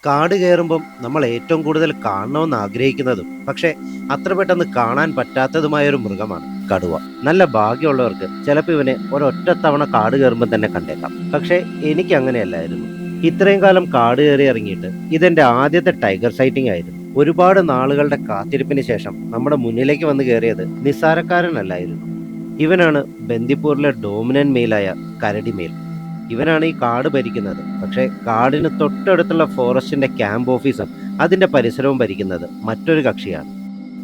കാട് കയറുമ്പം നമ്മൾ ഏറ്റവും കൂടുതൽ കാണണമെന്ന് ആഗ്രഹിക്കുന്നതും പക്ഷെ അത്ര പെട്ടെന്ന് കാണാൻ പറ്റാത്തതുമായ ഒരു മൃഗമാണ് കടുവ. നല്ല ഭാഗ്യമുള്ളവർക്ക് ചിലപ്പോൾ ഇവനെ ഒരൊറ്റ തവണ കാട് കയറുമ്പോൾ തന്നെ കണ്ടേക്കാം. പക്ഷെ എനിക്ക് അങ്ങനെയല്ലായിരുന്നു. ഇത്രയും കാലം കാട് കയറി ഇറങ്ങിയിട്ട് ഇതെന്റെ ആദ്യത്തെ ടൈഗർ സൈറ്റിംഗ് ആയിരുന്നു. ഒരുപാട് നാളുകളുടെ കാത്തിരിപ്പിന് ശേഷം നമ്മുടെ മുന്നിലേക്ക് വന്ന് കയറിയത് നിസ്സാരക്കാരനല്ലായിരുന്നു. ഇവനാണ് ബന്ദിപ്പൂരിലെ ഡോമിനന്റ് മെയിലായ കരടി മെയിൽ. ഇവനാണ് ഈ കാട് ഭരിക്കുന്നത്. പക്ഷേ കാടിന് തൊട്ടടുത്തുള്ള ഫോറസ്റ്റിന്റെ ക്യാമ്പ് ഓഫീസും അതിന്റെ പരിസരവും ഭരിക്കുന്നത് മറ്റൊരു കക്ഷിയാണ്.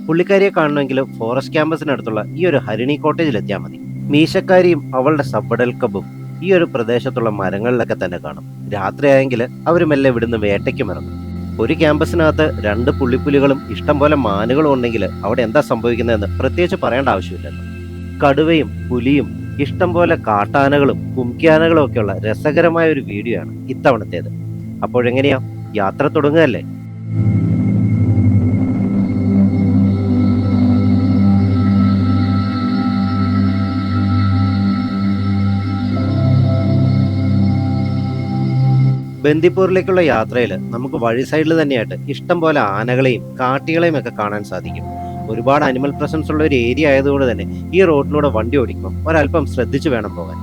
പുള്ളിക്കാരിയെ കാണണമെങ്കിൽ ഫോറസ്റ്റ് ക്യാമ്പസിനടുത്തുള്ള ഈ ഒരു ഹരിണി കോട്ടേജിൽ എത്തിയാൽ മതി. മീശക്കാരിയും അവളുടെ സബ്ബഡൽ കബും ഈ ഒരു പ്രദേശത്തുള്ള മരങ്ങളിലൊക്കെ തന്നെ കാണും. രാത്രിയായെങ്കിൽ അവർ മെല്ലെ ഇവിടുന്ന് വേട്ടയ്ക്കും ഇറങ്ങും. ഒരു ക്യാമ്പസിനകത്ത് 2 പുള്ളിപ്പുലികളും ഇഷ്ടം പോലെ മാനുകളും ഉണ്ടെങ്കിൽ അവിടെ എന്താ സംഭവിക്കുന്നതെന്ന് പ്രത്യേകിച്ച് പറയേണ്ട ആവശ്യമില്ലല്ലോ. കടുവയും പുലിയും ഇഷ്ടം പോലെ കാട്ടാനകളും കുംകിയാനകളും ഒക്കെയുള്ള രസകരമായ ഒരു വീഡിയോ ആണ് ഇത്തവണത്തേത്. അപ്പോഴെങ്ങനെയാ, യാത്ര തുടങ്ങുകയല്ലേ? ബന്ദിപ്പൂരിലേക്കുള്ള യാത്രയിൽ നമുക്ക് വഴി സൈഡിൽ തന്നെയായിട്ട് ഇഷ്ടം പോലെ ആനകളെയും കാട്ടികളെയും ഒക്കെ കാണാൻ സാധിക്കും. ഒരുപാട് അനിമൽ പ്രസൻസ് ഉള്ള ഒരു ഏരിയ ആയതുകൊണ്ട് തന്നെ ഈ റോഡിലൂടെ വണ്ടി ഓടിക്കുമ്പോൾ ഒരല്പം ശ്രദ്ധിച്ചു വേണം പോകാൻ.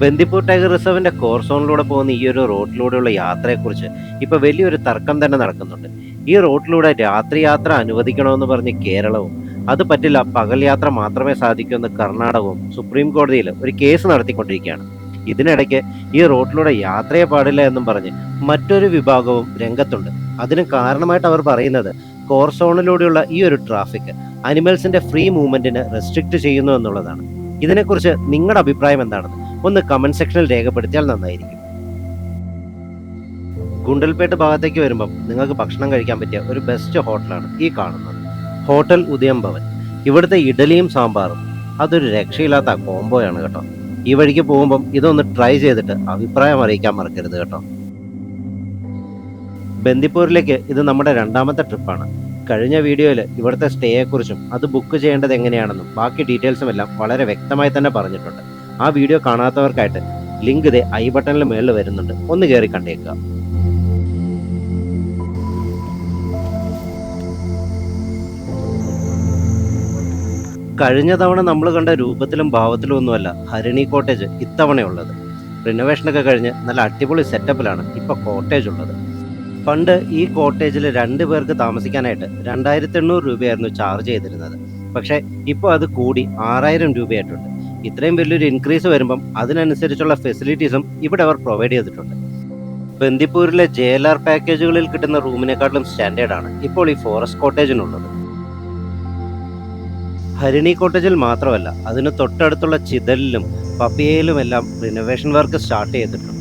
ബന്ദിപ്പൂർ ടൈഗർ റിസർവിന്റെ കോർ സോണിലൂടെ പോകുന്ന ഈ ഒരു റോഡിലൂടെയുള്ള യാത്രയെക്കുറിച്ച് ഇപ്പൊ വലിയൊരു തർക്കം തന്നെ നടക്കുന്നുണ്ട്. ഈ റോഡിലൂടെ രാത്രി യാത്ര അനുവദിക്കണമെന്ന് പറഞ്ഞ് കേരളവും, അത് പറ്റില്ല പകൽ യാത്ര മാത്രമേ സാധിക്കൂ എന്ന് കർണാടകവും സുപ്രീം കോടതിയിൽ ഒരു കേസ് നടത്തിക്കൊണ്ടിരിക്കുകയാണ്. ഇതിനിടയ്ക്ക് ഈ റോഡിലൂടെ യാത്രയെ പാടില്ല എന്നും പറഞ്ഞ് മറ്റൊരു വിഭാഗവും രംഗത്തുണ്ട്. അതിന് കാരണമായിട്ട് അവർ പറയുന്നത് കോർ സോണിലൂടെയുള്ള ഈ ഒരു ട്രാഫിക് അനിമൽസിന്റെ ഫ്രീ മൂവ്മെന്റിന് റെസ്ട്രിക്ട് ചെയ്യുന്നു എന്നുള്ളതാണ്. ഇതിനെക്കുറിച്ച് നിങ്ങളുടെ അഭിപ്രായം എന്താണെന്ന് ഒന്ന് കമന്റ് സെക്ഷനിൽ രേഖപ്പെടുത്തിയാൽ നന്നായിരിക്കും. ഗുണ്ടൽപേട്ട് ഭാഗത്തേക്ക് വരുമ്പം നിങ്ങൾക്ക് ഭക്ഷണം കഴിക്കാൻ പറ്റിയ ഒരു ബെസ്റ്റ് ഹോട്ടലാണ് ഈ കാണുന്നത്, ഹോട്ടൽ ഉദയം ഭവൻ. ഇവിടുത്തെ ഇഡലിയും സാമ്പാറും അതൊരു രക്ഷയില്ലാത്ത കോംബോയാണ് കേട്ടോ. ഈ വഴിക്ക് പോകുമ്പം ഇതൊന്ന് ട്രൈ ചെയ്തിട്ട് അഭിപ്രായം അറിയിക്കാൻ മറക്കരുത് കേട്ടോ. ബന്ദിപ്പൂരിലേക്ക് ഇത് നമ്മുടെ 2ാമത്തെ ട്രിപ്പാണ്. കഴിഞ്ഞ വീഡിയോയിൽ ഇവിടുത്തെ സ്റ്റേയെക്കുറിച്ചും അത് ബുക്ക് ചെയ്യേണ്ടത് എങ്ങനെയാണെന്നും ബാക്കി ഡീറ്റെയിൽസും എല്ലാം വളരെ വ്യക്തമായി തന്നെ പറഞ്ഞിട്ടുണ്ട്. ആ വീഡിയോ കാണാത്തവർക്കായിട്ട് ലിങ്ക് ഇതേ ഐ ബട്ടണിൽ മേളിൽ വരുന്നുണ്ട്, ഒന്ന് കയറി കണ്ടേക്കുക. കഴിഞ്ഞ തവണ നമ്മൾ കണ്ട രൂപത്തിലും ഭാവത്തിലും ഒന്നുമല്ല ഹരിണി കോട്ടേജ് ഇത്തവണയുള്ളത്. റിനോവേഷനൊക്കെ കഴിഞ്ഞ് നല്ല അടിപൊളി സെറ്റപ്പിലാണ് ഇപ്പൊ കോട്ടേജ് ഉള്ളത്. പണ്ട് ഈ കോട്ടേജിൽ 2 പേർക്ക് താമസിക്കാനായിട്ട് 2800 രൂപയായിരുന്നു ചാർജ് ചെയ്തിരുന്നത്. പക്ഷേ ഇപ്പോൾ അത് കൂടി 6000 രൂപയായിട്ടുണ്ട്. ഇത്രയും വലിയൊരു ഇൻക്രീസ് വരുമ്പം അതിനനുസരിച്ചുള്ള ഫെസിലിറ്റീസും ഇവിടെ അവർ പ്രൊവൈഡ് ചെയ്തിട്ടുണ്ട്. ബന്ദിപ്പൂരിലെ JLR പാക്കേജുകളിൽ കിട്ടുന്ന റൂമിനെക്കാട്ടിലും സ്റ്റാൻഡേർഡാണ് ഇപ്പോൾ ഈ ഫോറസ്റ്റ് കോട്ടേജിനുള്ളത്. ഹരിണി കോട്ടേജിൽ മാത്രമല്ല, അതിന് തൊട്ടടുത്തുള്ള ചിതലിലും പപ്പിയയിലും എല്ലാം റിനോവേഷൻ വർക്ക് സ്റ്റാർട്ട് ചെയ്തിട്ടുണ്ട്.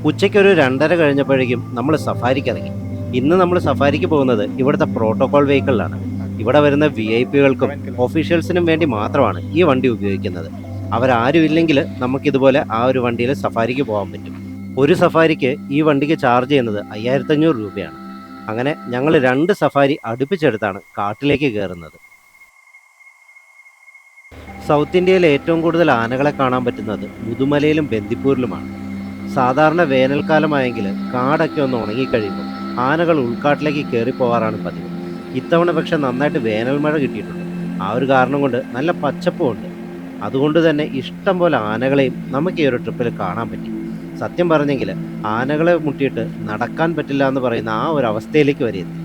ഉച്ചയ്ക്ക് ഒരു 2:30 കഴിഞ്ഞപ്പോഴേക്കും നമ്മൾ സഫാരിക്ക് ഇറങ്ങി. ഇന്ന് നമ്മൾ സഫാരിക്ക് പോകുന്നത് ഇവിടുത്തെ പ്രോട്ടോകോൾ വെഹിക്കിളിലാണ്. ഇവിടെ വരുന്ന VIP-കൾക്കും ഒഫീഷ്യൽസിനും വേണ്ടി മാത്രമാണ് ഈ വണ്ടി ഉപയോഗിക്കുന്നത്. അവരാരും ഇല്ലെങ്കിൽ നമുക്കിതുപോലെ ആ ഒരു വണ്ടിയിൽ സഫാരിക്ക് പോകാൻ പറ്റും. ഒരു സഫാരിക്ക് ഈ വണ്ടിക്ക് ചാർജ് ചെയ്യുന്നത് 5500 രൂപയാണ്. അങ്ങനെ ഞങ്ങൾ 2 സഫാരി അടുപ്പിച്ചെടുത്താണ് കാട്ടിലേക്ക് കയറുന്നത്. സൗത്ത് ഇന്ത്യയിൽ ഏറ്റവും കൂടുതൽ ആനകളെ കാണാൻ പറ്റുന്നത് മുതുമലയിലും ബന്ദിപ്പൂരിലുമാണ്. സാധാരണ വേനൽക്കാലമായെങ്കിൽ കാടൊക്കെ ഒന്ന് ഉണങ്ങിക്കഴിയുമ്പോൾ ആനകൾ ഉൾക്കാട്ടിലേക്ക് കയറിപ്പോകാറാണ് പതിവ്. ഇത്തവണ പക്ഷെ നന്നായിട്ട് വേനൽ മഴ കിട്ടിയിട്ടുണ്ട്. ആ ഒരു കാരണം കൊണ്ട് നല്ല പച്ചപ്പുമുണ്ട്. അതുകൊണ്ട് തന്നെ ഇഷ്ടം പോലെ ആനകളെയും നമുക്ക് ഈ ഒരു ട്രിപ്പിൽ കാണാൻ പറ്റി. സത്യം പറഞ്ഞെങ്കിൽ ആനകളെ മുട്ടിയിട്ട് നടക്കാൻ പറ്റില്ല എന്ന് പറയുന്ന ആ ഒരു അവസ്ഥയിലേക്ക് വരെ എത്തി.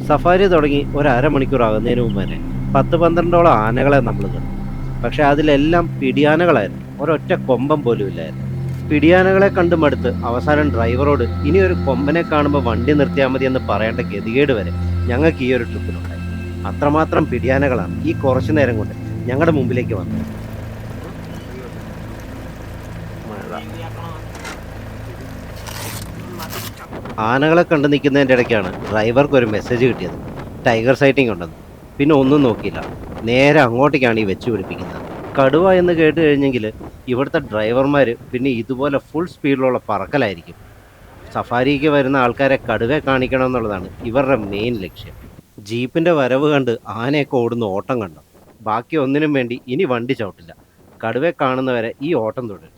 സഫാരി തുടങ്ങി ഒരു അരമണിക്കൂർ ആകുന്നതിന് മുമ്പ് തന്നെ 10-12ഓളം ആനകളെ നമ്മൾ കണ്ടു. പക്ഷെ അതിലെല്ലാം പിടിയാനകളായിരുന്നു, ഒരൊറ്റ കൊമ്പം പോലും ഇല്ലായിരുന്നു. പിടിയാനകളെ കണ്ടു മടുത്ത് അവസാനം ഡ്രൈവറോട് ഇനി ഒരു കൊമ്പനെ കാണുമ്പോൾ വണ്ടി നിർത്തിയാൽ മതി എന്ന് പറയേണ്ട ഗതികേട് വരെ ഞങ്ങൾക്ക് ഈ ഒരു ട്രിപ്പിലുണ്ടായി. അത്രമാത്രം പിടിയാനകളാണ് ഈ കുറച്ചു നേരം കൊണ്ട് ഞങ്ങളുടെ മുമ്പിലേക്ക് വന്നത്. ആനകളെ കണ്ടു നിൽക്കുന്നതിൻ്റെ ഇടയ്ക്കാണ് ഡ്രൈവർക്ക് ഒരു മെസ്സേജ് കിട്ടിയത്, ടൈഗർ സൈറ്റിംഗ് ഉണ്ടെന്ന്. പിന്നെ ഒന്നും നോക്കിയില്ല, നേരെ അങ്ങോട്ടേക്കാണ് ഈ വെച്ച് പിടിപ്പിക്കുന്നത്. കടുവ എന്ന് കേട്ട് കഴിഞ്ഞെങ്കിൽ ഇവിടുത്തെ ഡ്രൈവർമാർ പിന്നെ ഇതുപോലെ ഫുൾ സ്പീഡിലുള്ള പറക്കലായിരിക്കും. സഫാരിക്ക് വരുന്ന ആൾക്കാരെ കടുവയെ കാണിക്കണം എന്നുള്ളതാണ് ഇവരുടെ മെയിൻ ലക്ഷ്യം. ജീപ്പിന്റെ വരവ് കണ്ട് ആനയൊക്കെ ഓടുന്ന ഓട്ടം കണ്ടോ? ബാക്കി ഒന്നിനും വേണ്ടി ഇനി വണ്ടി ചവിട്ടില്ല. കടുവയെ കാണുന്നവരെ ഈ ഓട്ടം തുടരും.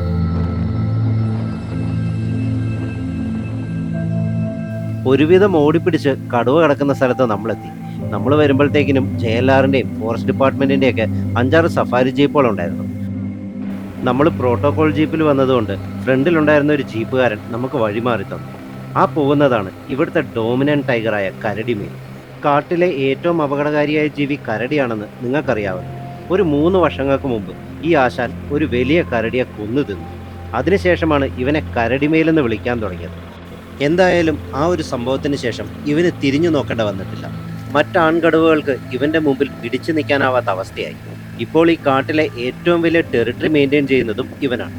ഒരുവിധം ഓടിപ്പിടിച്ച് കടുവ കിടക്കുന്ന സ്ഥലത്ത് നമ്മളെത്തി. നമ്മൾ വരുമ്പോഴത്തേക്കിനും JLRൻ്റെയും ഫോറസ്റ്റ് ഡിപ്പാർട്ട്മെൻറ്റിൻ്റെയൊക്കെ 5-6 സഫാരി ജീപ്പുകളുണ്ടായിരുന്നു. നമ്മൾ പ്രോട്ടോകോൾ ജീപ്പിൽ വന്നതുകൊണ്ട് ഫ്രണ്ടിലുണ്ടായിരുന്ന ഒരു ജീപ്പുകാരൻ നമുക്ക് വഴിമാറി തന്നു. ആ പോകുന്നതാണ് ഇവിടുത്തെ ഡോമിനൻ്റ് ടൈഗറായ കരടിമീൻ. കാട്ടിലെ ഏറ്റവും അപകടകാരിയായ ജീവി കരടിയാണെന്ന് നിങ്ങൾക്കറിയാമല്ലോ. ഒരു 3 വർഷങ്ങൾക്ക് മുമ്പ് ഈ ആശാൻ ഒരു വലിയ കരടിയെ കൊന്നു തിന്നു. അതിനുശേഷമാണ് ഇവനെ കരടിമേലെന്ന് വിളിക്കാൻ തുടങ്ങിയത്. എന്തായാലും ആ ഒരു സംഭവത്തിന് ശേഷം ഇവന് തിരിഞ്ഞു നോക്കേണ്ട വന്നിട്ടില്ല. മറ്റാൺകടുവകൾക്ക് ഇവന്റെ മുമ്പിൽ പിടിച്ചു നിൽക്കാനാവാത്ത അവസ്ഥയായി. ഇപ്പോൾ ഈ കാട്ടിലെ ഏറ്റവും വലിയ ടെറിട്ടറി മെയിൻറ്റെയിൻ ചെയ്യുന്നതും ഇവനാണ്.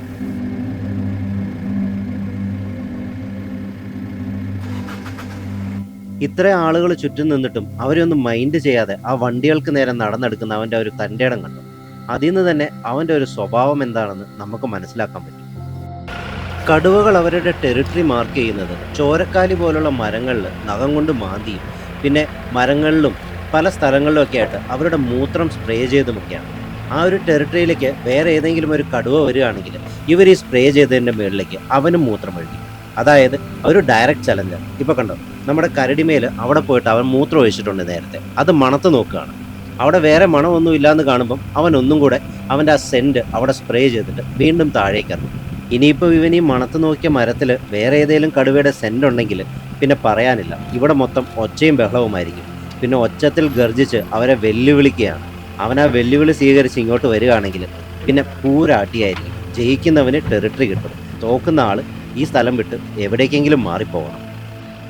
ഇത്ര ആളുകൾ ചുറ്റും നിന്നിട്ടും അവരൊന്നും മൈൻഡ് ചെയ്യാതെ ആ വണ്ടികൾക്ക് നേരെ നടന്നെടുക്കുന്ന അവൻ്റെ ഒരു തൻ്റെടം കണ്ടു. അതിൽ നിന്ന് തന്നെ അവൻ്റെ ഒരു സ്വഭാവം എന്താണെന്ന് നമുക്ക് മനസ്സിലാക്കാൻ പറ്റും. കടുവകൾ അവരുടെ ടെറിട്ടറി മാർക്ക് ചെയ്യുന്നത് ചോരക്കാലി പോലുള്ള മരങ്ങളിൽ നഖം കൊണ്ട് മാന്തിയും പിന്നെ മരങ്ങളിലും പല സ്ഥലങ്ങളിലുമൊക്കെ ആയിട്ട് അവരുടെ മൂത്രം സ്പ്രേ ചെയ്തുമൊക്കെയാണ്. ആ ഒരു ടെറിട്ടറിയിലേക്ക് വേറെ ഏതെങ്കിലും ഒരു കടുവ വരികയാണെങ്കിൽ ഇവർ ഈ സ്പ്രേ ചെയ്തതിൻ്റെ മുകളിലേക്ക് അവനും മൂത്രം ഒഴുകി. അതായത് ഒരു ഡയറക്റ്റ് ചലഞ്ചർ. ഇപ്പോൾ കണ്ടോ, നമ്മുടെ കരടിമേൽ അവിടെ പോയിട്ട് അവൻ മൂത്രം ഒഴിച്ചിട്ടുണ്ട് നേരത്തെ. അത് മണത്ത് നോക്കുകയാണ്. അവിടെ വേറെ മണമൊന്നും ഇല്ലയെന്ന് കാണുമ്പം അവൻ ഒന്നും കൂടെ അവൻ്റെ ആ സെൻറ്റ് അവിടെ സ്പ്രേ ചെയ്തിട്ട് വീണ്ടും താഴേക്ക് ഇറങ്ങും. ഇനിയിപ്പോൾ ഇവൻ ഈ മണത്ത് നോക്കിയ മരത്തിൽ വേറെ ഏതെങ്കിലും കടുവയുടെ സെൻ്റ് ഉണ്ടെങ്കിൽ പിന്നെ പറയാനില്ല, ഇവിടെ മൊത്തം ഒച്ചയും ബഹളവുമായിരിക്കും. പിന്നെ ഒച്ചത്തിൽ ഗർജിച്ച് അവരെ വെല്ലുവിളിക്കുകയാണ്. അവൻ ആ വെല്ലുവിളി സ്വീകരിച്ച് ഇങ്ങോട്ട് വരികയാണെങ്കിൽ പിന്നെ പൂരാട്ടിയായിരിക്കും. ജയിക്കുന്നവന് ടെറിട്ടറി കിട്ടും, തോക്കുന്ന ആൾ ഈ സ്ഥലം വിട്ട് എവിടേക്കെങ്കിലും മാറിപ്പോകണം.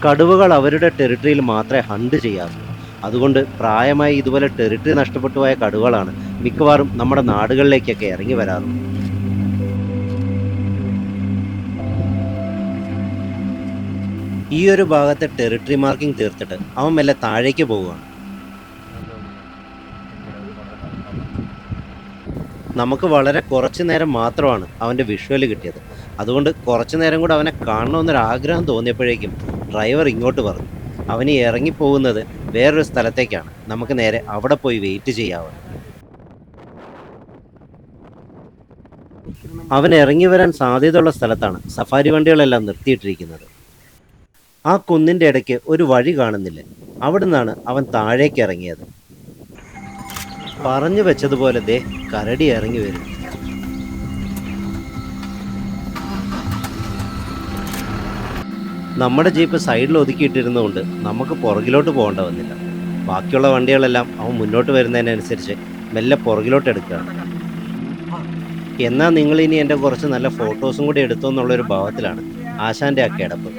കടുവകൾ അവരുടെ ടെറിട്ടറിയിൽ മാത്രമേ ഹണ്ട് ചെയ്യാറുള്ളൂ. അതുകൊണ്ട് പ്രായമായി ഇതുപോലെ ടെറിട്ടറി നഷ്ടപ്പെട്ടു പോയ കടുവകളാണ് മിക്കവാറും നമ്മുടെ നാടുകളിലേക്കൊക്കെ ഇറങ്ങി വരാറുള്ളത്. ഈ ഒരു ഭാഗത്തെ ടെറിട്ടറി മാർക്കിംഗ് തീർത്തിട്ട് അവൻ മെല്ലെ താഴേക്ക് പോവുകയാണ്. നമുക്ക് വളരെ കുറച്ച് നേരം മാത്രമാണ് അവൻ്റെ വിഷ്വൽ കിട്ടിയത്. അതുകൊണ്ട് കുറച്ച് നേരം കൂടെ അവനെ കാണണമെന്നൊരാഗ്രഹം തോന്നിയപ്പോഴേക്കും ഡ്രൈവർ ഇങ്ങോട്ട് പറഞ്ഞു അവന് ഇറങ്ങിപ്പോകുന്നത് വേറൊരു സ്ഥലത്തേക്കാണ്, നമുക്ക് നേരെ അവിടെ പോയി വെയിറ്റ് ചെയ്യാവുന്നത്. അവൻ ഇറങ്ങി വരാൻ സാധ്യതയുള്ള സ്ഥലത്താണ് സഫാരി വണ്ടികളെല്ലാം നിർത്തിയിട്ടിരിക്കുന്നത്. ആ കുന്നിൻ്റെ ഇടയ്ക്ക് ഒരു വഴി കാണുന്നില്ല. അവിടുന്നാണ് അവൻ താഴേക്ക് ഇറങ്ങിയത്. പറഞ്ഞു വെച്ചതുപോലെ ദേ കരടി ഇറങ്ങി വരും. നമ്മുടെ ജീപ്പ് സൈഡിൽ ഒതുക്കിയിട്ടിരുന്നതുകൊണ്ട് നമുക്ക് പുറകിലോട്ട് പോകേണ്ട വന്നില്ല. ബാക്കിയുള്ള വണ്ടികളെല്ലാം അവൻ മുന്നോട്ട് വരുന്നതിനനുസരിച്ച് മെല്ലെ പുറകിലോട്ട് എടുക്കുകയാണ്. എന്നാൽ നിങ്ങളിനി എൻ്റെ കുറച്ച് നല്ല ഫോട്ടോസും കൂടി എടുത്തോ എന്നുള്ളൊരു ഭാവത്തിലാണ് ആശാൻ്റെ ആ കിടപ്പ്.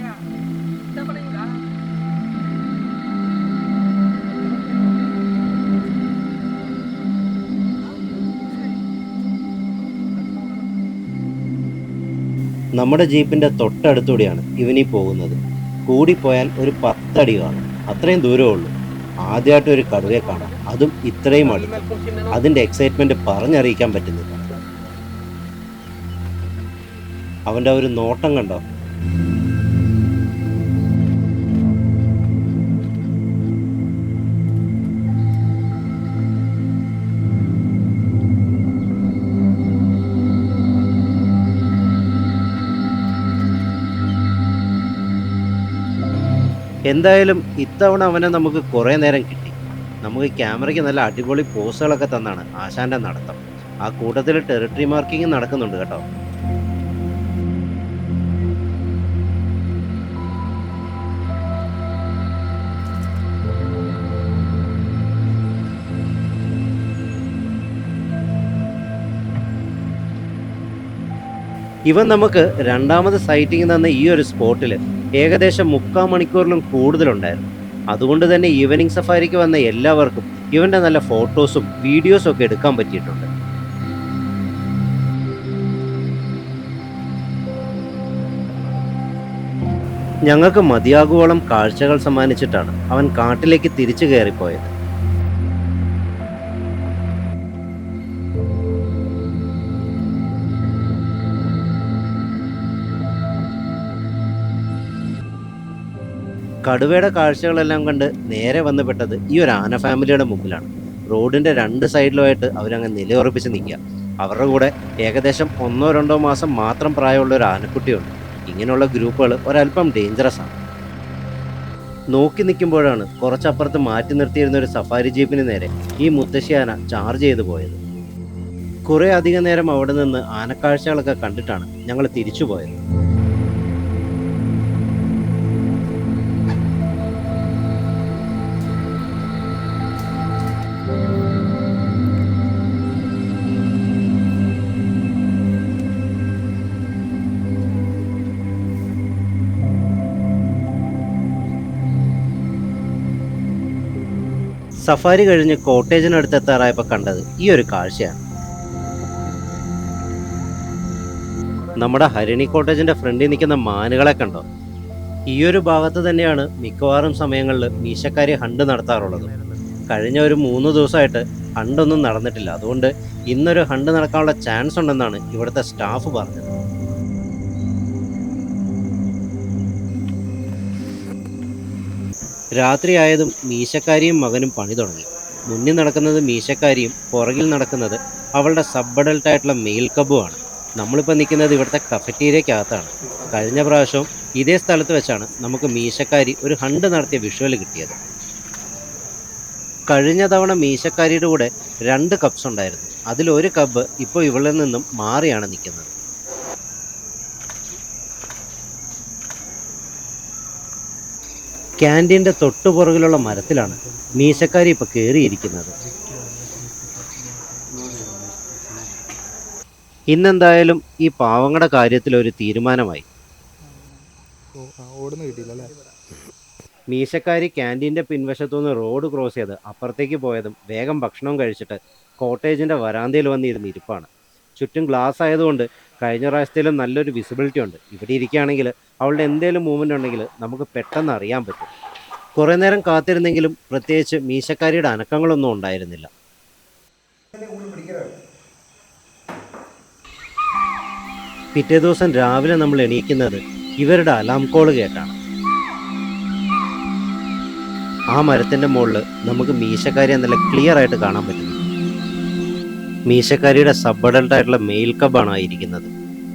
നമ്മുടെ ജീപ്പിൻ്റെ തൊട്ടടുത്തൂടെയാണ് ഇവനീ പോകുന്നത്. കൂടിപ്പോയാൽ ഒരു 10 അടി കാണും, അത്രയും ദൂരമേ ഉള്ളൂ. ആദ്യമായിട്ട് ഒരു കടുവയെ കാണാം, അതും ഇത്രയും അടുത്ത്. അതിൻ്റെ എക്സൈറ്റ്മെൻറ്റ് പറഞ്ഞറിയിക്കാൻ പറ്റുന്നില്ല. അവൻ്റെ ഒരു നോട്ടം കണ്ടോ? എന്തായാലും ഇത്തവണ അവനെ നമുക്ക് കുറേ നേരം കിട്ടി. നമുക്ക് ക്യാമറയ്ക്ക് നല്ല അടിപൊളി പോസുകളൊക്കെ തന്നാണ് ആശാൻ്റെ നടത്തം. ആ കൂട്ടത്തിൽ ടെറിട്ടറി മാർക്കിങ് നടക്കുന്നുണ്ട് കേട്ടോ. ഇവൻ നമുക്ക് രണ്ടാമത് സൈറ്റിംഗ് തന്ന ഈ ഒരു സ്പോട്ടിൽ ഏകദേശം 3/4 മണിക്കൂറിലും കൂടുതലുണ്ടായിരുന്നു. അതുകൊണ്ട് തന്നെ ഈവനിങ് സഫാരിക്ക് വന്ന എല്ലാവർക്കും ഇവൻ്റെ നല്ല ഫോട്ടോസും വീഡിയോസും ഒക്കെ എടുക്കാൻ പറ്റിയിട്ടുണ്ട്. ഞങ്ങൾക്ക് മതിയാകുവോളം കാഴ്ചകൾ സമ്മാനിച്ചിട്ടാണ് അവൻ കാട്ടിലേക്ക് തിരിച്ചു കയറിപ്പോയത്. കടുവയുടെ കാഴ്ചകളെല്ലാം കണ്ട് നേരെ വന്ന് പെട്ടത് ഈ ഒരു ആന ഫാമിലിയുടെ മുമ്പിലാണ്. റോഡിന്റെ രണ്ട് സൈഡിലുമായിട്ട് അവരങ്ങ് നിലയുറപ്പിച്ച് നിൽക്കുക. അവരുടെ കൂടെ ഏകദേശം 1-2 മാസം മാത്രം പ്രായമുള്ള ഒരു ആനക്കുട്ടിയുണ്ട്. ഇങ്ങനെയുള്ള ഗ്രൂപ്പുകൾ ഒരല്പം ഡേഞ്ചറസ് ആണ്. നോക്കി നിൽക്കുമ്പോഴാണ് കുറച്ചപ്പുറത്ത് മാറ്റി നിർത്തിയിരുന്ന ഒരു സഫാരി ജീപ്പിന് നേരെ ഈ മുത്തശ്ശി ആന ചാർജ് ചെയ്തു പോയത്. കുറേ അധികം നേരം അവിടെ നിന്ന് ആനക്കാഴ്ചകളൊക്കെ കണ്ടിട്ടാണ് ഞങ്ങൾ തിരിച്ചു പോയത്. സഫാരി കഴിഞ്ഞ് കോട്ടേജിനടുത്ത് എത്താറായപ്പോൾ കണ്ടത് ഈ ഒരു കാഴ്ചയാണ്. നമ്മുടെ ഹരിണി കോട്ടേജിന്റെ ഫ്രണ്ടിൽ നിൽക്കുന്ന മാനുകളെ കണ്ടോ? ഈ ഒരു ഭാഗത്ത് തന്നെയാണ് മിക്കവാറും സമയങ്ങളിൽ മീശക്കാരി ഹണ്ട് നടത്താറുള്ളത്. കഴിഞ്ഞ ഒരു 3 ദിവസമായിട്ട് ഹണ്ടൊന്നും നടന്നിട്ടില്ല. അതുകൊണ്ട് ഇന്നൊരു ഹണ്ട് നടക്കാനുള്ള ചാൻസ് ഉണ്ടെന്നാണ് ഇവിടുത്തെ സ്റ്റാഫ് പറഞ്ഞത്. രാത്രിയായതും മീശക്കാരിയും മകനും പണി തുടങ്ങി. മുന്നിൽ നടക്കുന്നത് മീശക്കാരിയും പുറകിൽ നടക്കുന്നത് അവളുടെ സബ് അഡൽട്ട് ആയിട്ടുള്ള മെയിൽ കബുമാണ്. നമ്മളിപ്പോൾ നിൽക്കുന്നത് ഇവിടുത്തെ കഫറ്റീരിയക്കകത്താണ്. കഴിഞ്ഞ പ്രാവശ്യം ഇതേ സ്ഥലത്ത് വെച്ചാണ് നമുക്ക് മീശക്കാരി ഒരു ഹണ്ട് നടത്തിയ വിഷ്വൽ കിട്ടിയത്. കഴിഞ്ഞ തവണ മീശക്കാരിയുടെ കൂടെ 2 കബ്സ് ഉണ്ടായിരുന്നു. അതിലൊരു കബ് ഇപ്പോൾ ഇവളിൽ നിന്നും മാറിയാണ് നിൽക്കുന്നത്. ക്യാൻറ്റീൻ്റെ തൊട്ടു പുറകിലുള്ള മരത്തിലാണ് മീശക്കാരി ഇപ്പോൾ കയറിയിരിക്കുന്നത്. ഇന്നെന്തായാലും ഈ പാവങ്ങളുടെ കാര്യത്തിൽ ഒരു തീരുമാനമായി. മീശക്കാരി ക്യാൻറ്റീൻ്റെ പിൻവശത്തുനിന്ന് റോഡ് ക്രോസ് ചെയ്ത് അപ്പുറത്തേക്ക് പോയതും വേഗം ഭക്ഷണം കഴിച്ചിട്ട് കോട്ടേജിൻ്റെ വരാന്തയിൽ വന്നിരുന്ന് ഇരിപ്പാണ്. ചുറ്റും ഗ്ലാസ് ആയതുകൊണ്ട് കഴിഞ്ഞ പ്രാവശ്യത്തിലും നല്ലൊരു വിസിബിലിറ്റി ഉണ്ട്. ഇവിടെ ഇരിക്കുകയാണെങ്കിൽ അവളുടെ എന്തെങ്കിലും മൂവ്മെൻ്റ് ഉണ്ടെങ്കിൽ നമുക്ക് പെട്ടെന്ന് അറിയാൻ പറ്റും. കുറേ നേരം കാത്തിരുന്നെങ്കിലും പ്രത്യേകിച്ച് മീശക്കാരിയുടെ അനക്കങ്ങളൊന്നും ഉണ്ടായിരുന്നില്ല. പിറ്റേ ദിവസം രാവിലെ നമ്മൾ എണീക്കുന്നത് ഇവരുടെ അലാം കോൾ കേട്ടാണ്. ആ മരത്തിൻ്റെ മുകളിൽ നമുക്ക് മീശക്കാരിയെ നല്ല ക്ലിയർ ആയിട്ട് കാണാൻ പറ്റുന്നു. മീശക്കാരിയുടെ സബ് അഡൽട്ട് ആയിട്ടുള്ള മെയിൽ കബാണ് ഇരിക്കുന്നത്.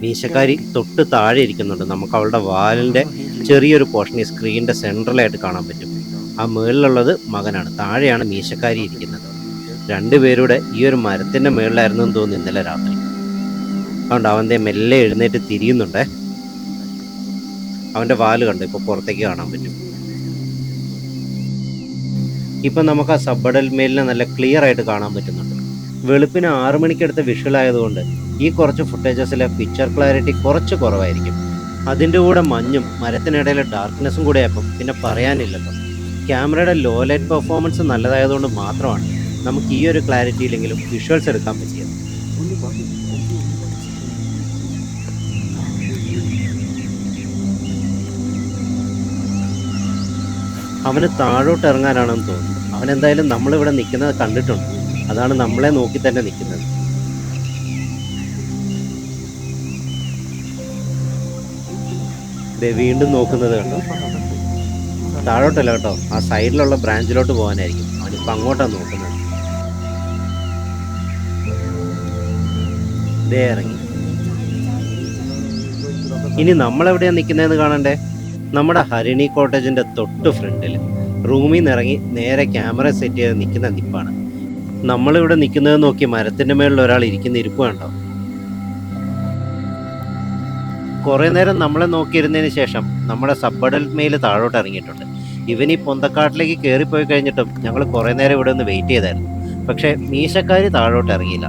മീശക്കാരി തൊട്ട് താഴെ ഇരിക്കുന്നുണ്ട്. നമുക്ക് അവളുടെ വാലിൻ്റെ ചെറിയൊരു പോർഷൻ ഈ സ്ക്രീനിൻ്റെ സെൻട്രലായിട്ട് കാണാൻ പറ്റും. ആ മുകളിലുള്ളത് മകനാണ്, താഴെയാണ് മീശക്കാരി ഇരിക്കുന്നത്. 2 പേരുടെ ഈ ഒരു മരത്തിൻ്റെ മുകളിലായിരുന്നു എന്ന് തോന്നുന്നു ഇന്നലെ രാത്രി. അതുകൊണ്ട് അവൻ്റെ മെല്ലെ എഴുന്നേറ്റ് തിരിയുന്നുണ്ടേ. അവൻ്റെ വാല് കണ്ട് ഇപ്പോൾ പുറത്തേക്ക് കാണാൻ പറ്റും. ഇപ്പം നമുക്ക് ആ സബ് അഡൽട്ട് മെയിലിനെ നല്ല ക്ലിയർ ആയിട്ട് കാണാൻ പറ്റുന്നുണ്ട്. വെളുപ്പിന് 6 മണിക്കെടുത്ത വിഷ്വൽ ആയതുകൊണ്ട് ഈ കുറച്ച് ഫുട്ടേജസിലെ പിക്ചർ ക്ലാരിറ്റി കുറച്ച് കുറവായിരിക്കും. അതിൻ്റെ കൂടെ മഞ്ഞും മരത്തിനിടയിലെ ഡാർക്ക്നെസ്സും കൂടെ ആയപ്പം പിന്നെ പറയാനില്ലല്ലോ. ക്യാമറയുടെ ലോ ലൈറ്റ് പെർഫോമൻസ് നല്ലതായതുകൊണ്ട് മാത്രമാണ് നമുക്ക് ഈ ഒരു ക്ലാരിറ്റിയിലെങ്കിലും വിഷ്വൽസ് എടുക്കാൻ പറ്റിയത്. അവന് താഴോട്ട് ഇറങ്ങാനാണെന്ന് തോന്നുന്നു. അവനെന്തായാലും നമ്മളിവിടെ നിൽക്കുന്നത് കണ്ടിട്ടുണ്ട്. അതാണ് നമ്മളെ നോക്കി തന്നെ നിൽക്കുന്നത്. വീണ്ടും നോക്കുന്നത് കണ്ടോ? താഴോട്ടല്ല കേട്ടോ, ആ സൈഡിലുള്ള ബ്രാഞ്ചിലോട്ട് പോകാനായിരിക്കും. അവനിപ്പോൾ അങ്ങോട്ടാണ് നോക്കുന്നത്. ദേ ഇറങ്ങി. ഇനി നമ്മളെവിടെയാണ് നിൽക്കുന്നതെന്ന് കാണണ്ടേ? നമ്മുടെ ഹരിണി കോട്ടേജിൻ്റെ തൊട്ട് ഫ്രണ്ടിൽ റൂമിൽ നിന്ന് ഇറങ്ങി നേരെ ക്യാമറ സെറ്റ് ചെയ്ത് നിൽക്കുന്ന നിപ്പാണ്. നമ്മളിവിടെ നിൽക്കുന്നത് നോക്കി മരത്തിൻ്റെ മേളിൽ ഒരാൾ ഇരിക്കുന്ന ഇരിപ്പ് കണ്ടോ? കുറേ നേരം നമ്മളെ നോക്കിയിരുന്നതിന് ശേഷം നമ്മുടെ സബ് അഡൽട്ട് മെയിൽ താഴോട്ട് ഇറങ്ങിയിട്ടുണ്ട്. ഇവൻ ഈ പൊന്തക്കാട്ടിലേക്ക് കയറിപ്പോയി കഴിഞ്ഞിട്ടും ഞങ്ങൾ കുറേ നേരം ഇവിടെ ഒന്ന് വെയിറ്റ് ചെയ്തായിരുന്നു. പക്ഷേ മീശക്കാരി താഴോട്ട് ഇറങ്ങിയില്ല.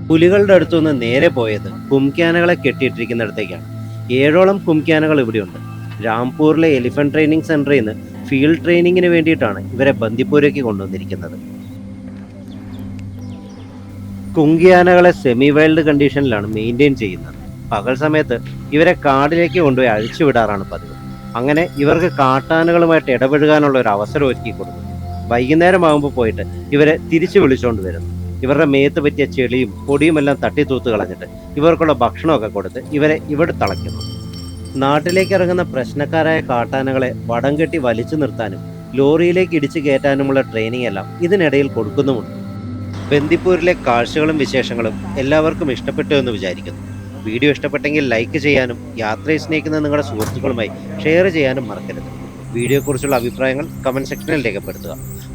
പുലികളുടെ അടുത്തുനിന്ന് നേരെ പോയത് കുംക്യാനകളെ കെട്ടിയിട്ടിരിക്കുന്നിടത്തേക്കാണ്. 7ഓളം കുംക്യാനകൾ ഇവിടെയുണ്ട്. രാംപൂരിലെ എലിഫന്റ് ട്രെയിനിങ് സെന്ററിൽ നിന്ന് ഫീൽഡ് ട്രെയിനിങ്ങിന് വേണ്ടിയിട്ടാണ് ഇവരെ ബന്ദിപ്പൂരേക്ക് കൊണ്ടുവന്നിരിക്കുന്നത്. കുങ്കിയാനകളെ സെമി വൈൽഡ് കണ്ടീഷനിലാണ് മെയിൻറ്റെയിൻ ചെയ്യുന്നത്. പകൽ സമയത്ത് ഇവരെ കാടിലേക്ക് കൊണ്ടുപോയി അഴിച്ചുവിടാറാണ് പതിവ്. അങ്ങനെ ഇവർക്ക് കാട്ടാനകളുമായിട്ട് ഇടപഴകാനുള്ള ഒരു അവസരം ഒരുക്കി കൊടുക്കും. വൈകുന്നേരം ആകുമ്പോൾ പോയിട്ട് ഇവരെ തിരിച്ചു വിളിച്ചുകൊണ്ട് വരുന്നു. ഇവരുടെ മേത്ത് പറ്റിയ ചെളിയും പൊടിയും എല്ലാം തട്ടിത്തൂത്ത് കളഞ്ഞിട്ട് ഇവർക്കുള്ള ഭക്ഷണമൊക്കെ കൊടുത്ത് ഇവരെ ഇവിടെ തളയ്ക്കുന്നു. നാട്ടിലേക്ക് ഇറങ്ങുന്ന പ്രശ്നക്കാരായ കാട്ടാനകളെ വടം കെട്ടി വലിച്ചു നിർത്താനും ലോറിയിലേക്ക് ഇടിച്ചു കയറ്റാനുമുള്ള ട്രെയിനിങ് എല്ലാം ഇതിനിടയിൽ കൊടുക്കുന്നുമുണ്ട്. ബന്ദിപ്പൂരിലെ കാഴ്ചകളും വിശേഷങ്ങളും എല്ലാവർക്കും ഇഷ്ടപ്പെട്ടു എന്ന് വിചാരിക്കുന്നു. വീഡിയോ ഇഷ്ടപ്പെട്ടെങ്കിൽ ലൈക്ക് ചെയ്യാനും യാത്രയെ സ്നേഹിക്കുന്ന നിങ്ങളുടെ സുഹൃത്തുക്കളുമായി ഷെയർ ചെയ്യാനും മറക്കരുത്. വീഡിയോയെക്കുറിച്ചുള്ള അഭിപ്രായങ്ങൾ കമൻറ്റ് സെക്ഷനിൽ രേഖപ്പെടുത്തുക.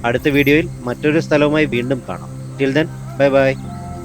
അടുത്ത വീഡിയോയിൽ മറ്റൊരു സ്ഥലവുമായി വീണ്ടും കാണാം. Till then, bye bye.